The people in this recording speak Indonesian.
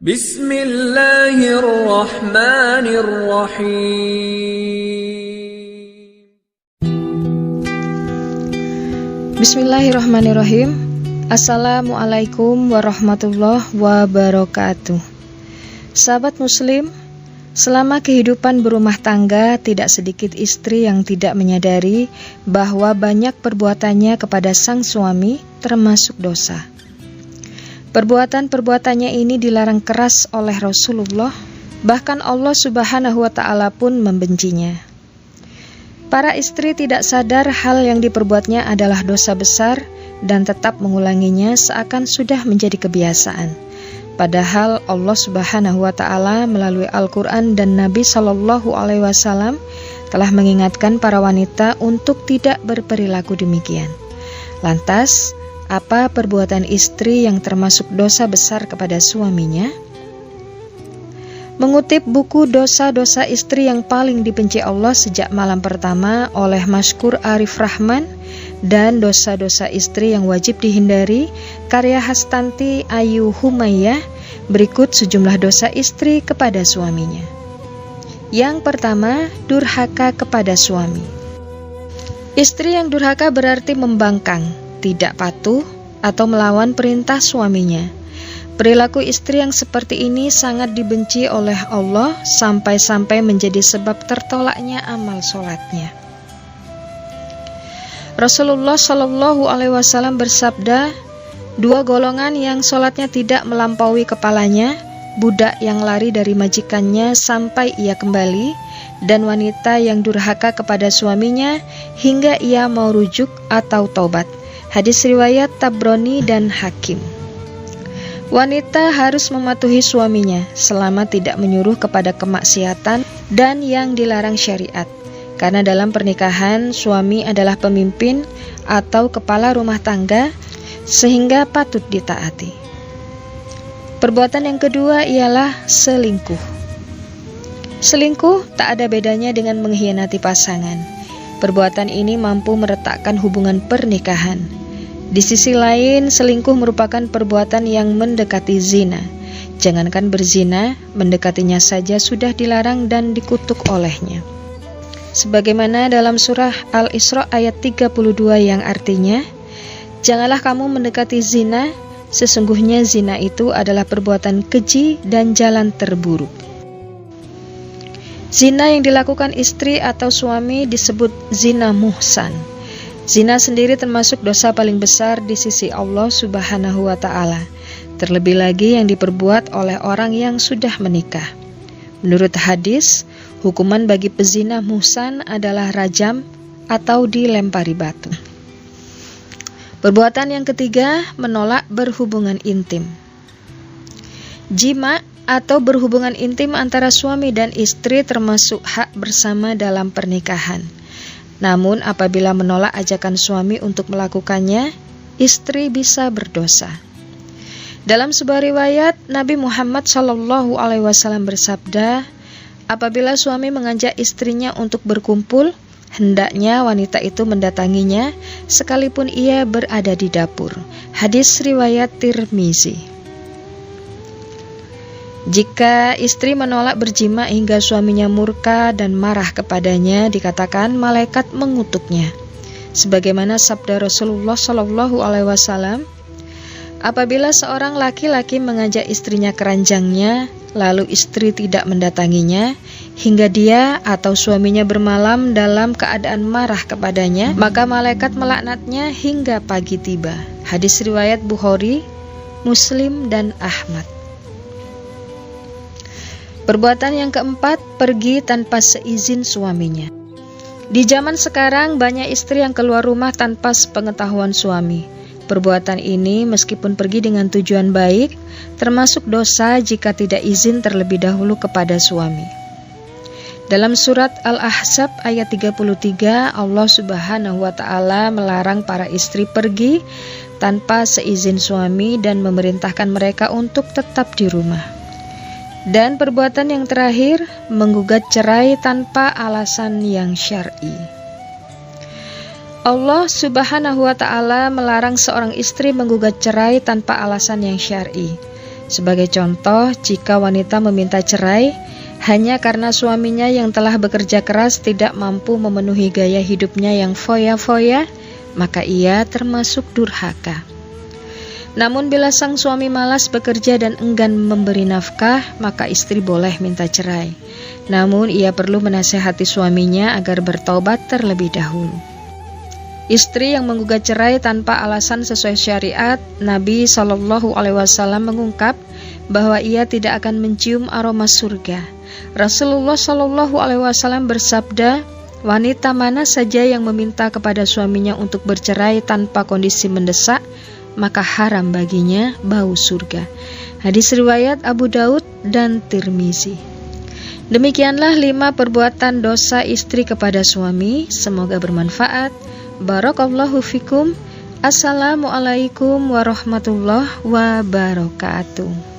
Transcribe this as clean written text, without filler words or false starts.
Bismillahirrahmanirrahim. Bismillahirrahmanirrahim. Assalamualaikum warahmatullahi wabarakatuh. Sahabat muslim, selama kehidupan berumah tangga, tidak sedikit istri yang tidak menyadari bahwa banyak perbuatannya kepada sang suami termasuk dosa. Perbuatan-perbuatannya ini dilarang keras oleh Rasulullah, bahkan Allah Subhanahu wa Ta'ala pun membencinya. Para istri tidak sadar hal yang diperbuatnya adalah dosa besar dan tetap mengulanginya seakan sudah menjadi kebiasaan. Padahal Allah Subhanahu wa Ta'ala melalui Al-Quran dan Nabi Shallallahu Alaihi Wasallam telah mengingatkan para wanita untuk tidak berperilaku demikian. Lantas, apa perbuatan istri yang termasuk dosa besar kepada suaminya? Mengutip buku Dosa-dosa Istri yang Paling Dibenci Allah Sejak Malam Pertama oleh Mashkur Arif Rahman dan Dosa-dosa Istri yang Wajib Dihindari karya Hastanti Ayu Humayyah, berikut sejumlah dosa istri kepada suaminya. Yang pertama, durhaka kepada suami. Istri yang durhaka berarti membangkang, tidak patuh, atau melawan perintah suaminya. Perilaku istri yang seperti ini sangat dibenci oleh Allah sampai-sampai menjadi sebab tertolaknya amal sholatnya. Rasulullah Shallallahu Alaihi Wasallam bersabda, dua golongan yang sholatnya tidak melampaui kepalanya, budak yang lari dari majikannya sampai ia kembali, dan wanita yang durhaka kepada suaminya hingga ia mau rujuk atau taubat. Hadis riwayat Tabrani dan Hakim. Wanita harus mematuhi suaminya selama tidak menyuruh kepada kemaksiatan dan yang dilarang syariat. Karena dalam pernikahan, suami adalah pemimpin atau kepala rumah tangga, sehingga patut ditaati. Perbuatan yang kedua ialah selingkuh. Selingkuh tak ada bedanya dengan mengkhianati pasangan. Perbuatan ini mampu meretakkan hubungan pernikahan. Di sisi lain, selingkuh merupakan perbuatan yang mendekati zina. Jangankan berzina, mendekatinya saja sudah dilarang dan dikutuk olehnya. Sebagaimana dalam surah Al-Isra ayat 32 yang artinya, janganlah kamu mendekati zina, sesungguhnya zina itu adalah perbuatan keji dan jalan terburuk. Zina yang dilakukan istri atau suami disebut zina muhsan. Zina sendiri termasuk dosa paling besar di sisi Allah Subhanahu wa Ta'ala, terlebih lagi yang diperbuat oleh orang yang sudah menikah. Menurut hadis, hukuman bagi pezina muhsan adalah rajam atau dilempari batu. Perbuatan yang ketiga, menolak berhubungan intim. Jima atau berhubungan intim antara suami dan istri termasuk hak bersama dalam pernikahan. Namun apabila menolak ajakan suami untuk melakukannya, istri bisa berdosa. Dalam sebuah riwayat, Nabi Muhammad SAW bersabda, apabila suami mengajak istrinya untuk berkumpul, hendaknya wanita itu mendatanginya sekalipun ia berada di dapur. Hadis riwayat Tirmizi. Jika istri menolak berjima hingga suaminya murka dan marah kepadanya, dikatakan malaikat mengutuknya. Sebagaimana sabda Rasulullah Shallallahu Alaihi Wasallam, apabila seorang laki-laki mengajak istrinya ke ranjangnya, lalu istri tidak mendatanginya, hingga dia atau suaminya bermalam dalam keadaan marah kepadanya, maka malaikat melaknatnya hingga pagi tiba. Hadis riwayat Bukhari, Muslim, dan Ahmad. Perbuatan yang keempat, pergi tanpa seizin suaminya. Di zaman sekarang, banyak istri yang keluar rumah tanpa sepengetahuan suami. Perbuatan ini meskipun pergi dengan tujuan baik, termasuk dosa jika tidak izin terlebih dahulu kepada suami. Dalam surat Al-Ahzab ayat 33, Allah Subhanahu wa Ta'ala melarang para istri pergi tanpa seizin suami dan memerintahkan mereka untuk tetap di rumah. Dan perbuatan yang terakhir, menggugat cerai tanpa alasan yang syar'i. Allah Subhanahu wa Ta'ala melarang seorang istri menggugat cerai tanpa alasan yang syar'i. Sebagai contoh, jika wanita meminta cerai hanya karena suaminya yang telah bekerja keras tidak mampu memenuhi gaya hidupnya yang foya-foya, maka ia termasuk durhaka. Namun bila sang suami malas bekerja dan enggan memberi nafkah, maka istri boleh minta cerai. Namun ia perlu menasihati suaminya agar bertaubat terlebih dahulu. Istri yang menggugat cerai tanpa alasan sesuai syariat, Nabi SAW mengungkap bahwa ia tidak akan mencium aroma surga. Rasulullah SAW bersabda, wanita mana saja yang meminta kepada suaminya untuk bercerai tanpa kondisi mendesak, maka haram baginya bau surga. Hadis riwayat Abu Daud dan Tirmizi. Demikianlah 5 perbuatan dosa istri kepada suami. Semoga bermanfaat. Barakallahu fikum. Assalamualaikum warahmatullahi wabarakatuh.